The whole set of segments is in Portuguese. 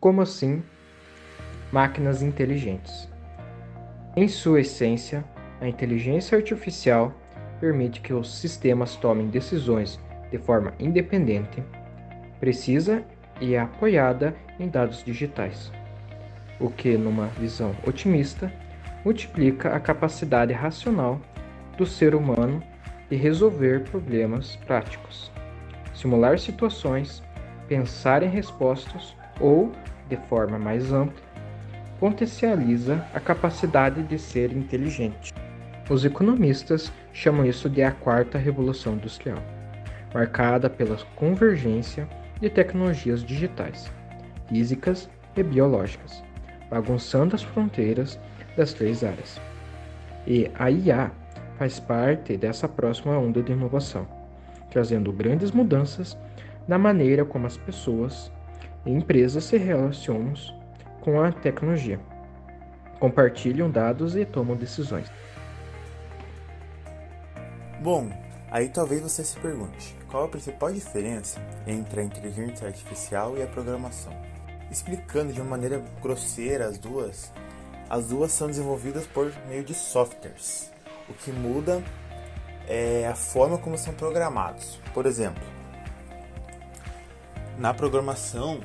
Como assim máquinas inteligentes? Em sua essência, a inteligência artificial permite que os sistemas tomem decisões de forma independente, precisa e é apoiada em dados digitais, o que, numa visão otimista, multiplica a capacidade racional do ser humano de resolver problemas práticos, simular situações, pensar em respostas ou, de forma mais ampla, potencializa a capacidade de ser inteligente. Os economistas chamam isso de a quarta revolução industrial, marcada pela convergência de tecnologias digitais, físicas e biológicas, bagunçando as fronteiras das três áreas. E a IA faz parte dessa próxima onda de inovação, trazendo grandes mudanças na maneira como as pessoas e empresas se relacionam com a tecnologia, compartilham dados e tomam decisões. Bom, aí talvez você se pergunte, qual a principal diferença entre a inteligência artificial e a programação? Explicando de uma maneira grosseira as duas são desenvolvidas por meio de softwares. O que muda é a forma como são programados. Por exemplo, na programação,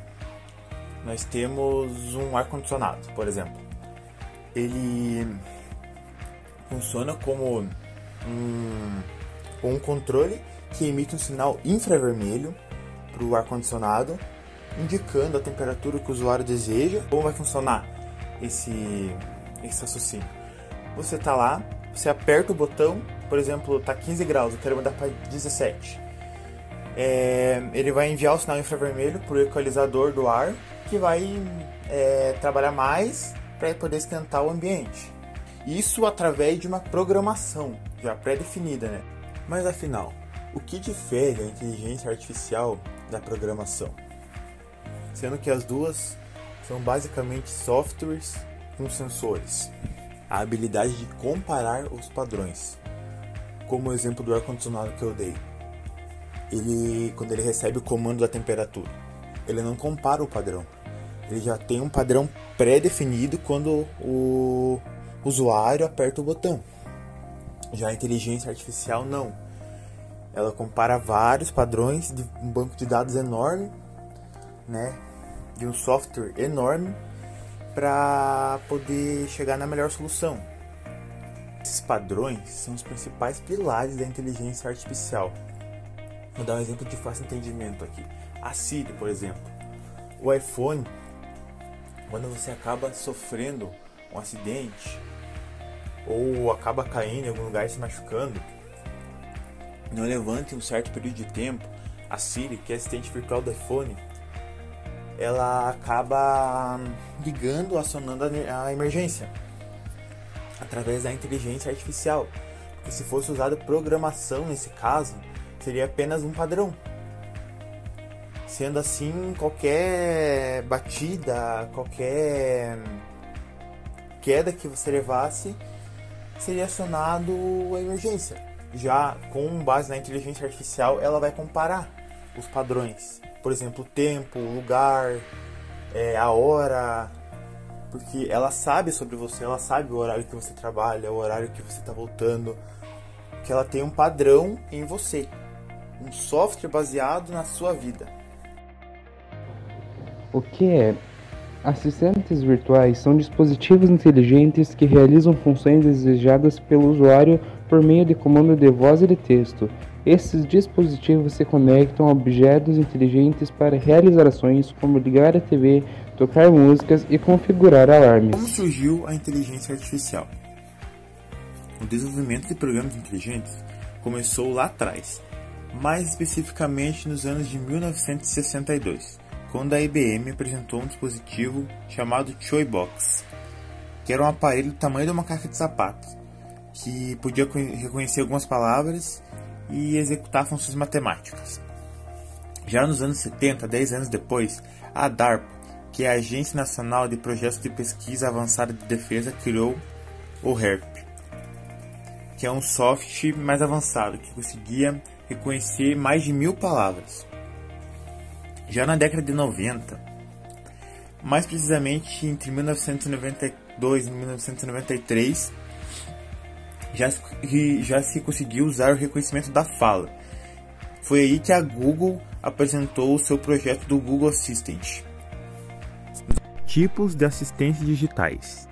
nós temos um ar-condicionado, por exemplo. Ele funciona como um controle que emite um sinal infravermelho para o ar-condicionado, indicando a temperatura que o usuário deseja. Como vai funcionar esse raciocínio? Você está lá, você aperta o botão, por exemplo, está 15 graus, eu quero mudar para 17. Ele vai enviar o sinal infravermelho para o equalizador do ar, que vai trabalhar mais para poder esquentar o ambiente. Isso através de uma programação já pré-definida, né? Mas afinal, o que difere a inteligência artificial da programação? Sendo que as duas são basicamente softwares com sensores. A habilidade de comparar os padrões. Como o exemplo do ar-condicionado que eu dei. Quando ele recebe o comando da temperatura, ele não compara o padrão. Ele já tem um padrão pré-definido quando o usuário aperta o botão. Já a inteligência artificial não. Ela compara vários padrões de um banco de dados enorme, né, de um software enorme, para poder chegar na melhor solução. Esses padrões são os principais pilares da inteligência artificial. Vou dar um exemplo de fácil entendimento aqui. A Siri, por exemplo. O iPhone, quando você acaba sofrendo um acidente ou acaba caindo em algum lugar e se machucando, não levante um certo período de tempo, a Siri, que é a assistente virtual do iPhone, ela acaba ligando, acionando a emergência através da inteligência artificial. Porque se fosse usada programação nesse caso, seria apenas um padrão. Sendo assim, qualquer batida, qualquer queda que você levasse, seria acionado a emergência. Já com base na inteligência artificial, ela vai comparar os padrões. Por exemplo, o tempo, o lugar, a hora, porque ela sabe sobre você, ela sabe o horário que você trabalha, o horário que você está voltando, que ela tem um padrão em você, um software baseado na sua vida. O que é? Assistentes virtuais são dispositivos inteligentes que realizam funções desejadas pelo usuário por meio de comando de voz e de texto. Esses dispositivos se conectam a objetos inteligentes para realizar ações como ligar a TV, tocar músicas e configurar alarmes. Como surgiu a inteligência artificial? O desenvolvimento de programas inteligentes começou lá atrás, mais especificamente nos anos de 1962, quando a IBM apresentou um dispositivo chamado Toybox, que era um aparelho do tamanho de uma caixa de sapatos, que podia reconhecer algumas palavras e executar funções matemáticas. Já nos anos 70, 10 anos depois, a DARPA, que é a Agência Nacional de Projetos de Pesquisa Avançada de Defesa, criou o HERP, que é um software mais avançado, que conseguia reconhecer mais de 1000 palavras. Já na década de 90, Mais precisamente entre 1992 e 1993, já se conseguiu usar o reconhecimento da fala. Foi aí que a Google apresentou o seu projeto do Google Assistant. Tipos de assistentes digitais.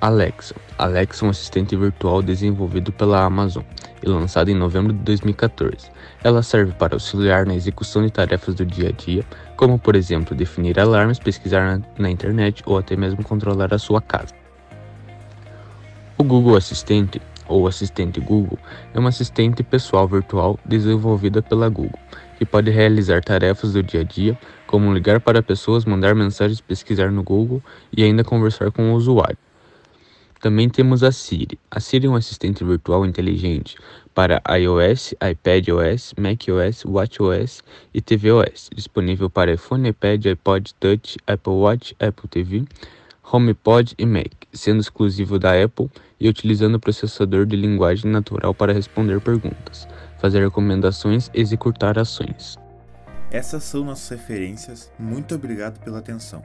Alexa. Alexa é um assistente virtual desenvolvido pela Amazon e lançado em novembro de 2014. Ela serve para auxiliar na execução de tarefas do dia a dia, como por exemplo definir alarmes, pesquisar na internet ou até mesmo controlar a sua casa. O Google Assistente, ou assistente Google, é uma assistente pessoal virtual desenvolvida pela Google, que pode realizar tarefas do dia a dia, como ligar para pessoas, mandar mensagens, pesquisar no Google e ainda conversar com o usuário. Também temos a Siri. A Siri é um assistente virtual inteligente para iOS, iPadOS, macOS, watchOS e tvOS, disponível para iPhone, iPad, iPod Touch, Apple Watch, Apple TV, HomePod e Mac, sendo exclusivo da Apple e utilizando o processador de linguagem natural para responder perguntas, fazer recomendações e executar ações. Essas são nossas referências. Muito obrigado pela atenção.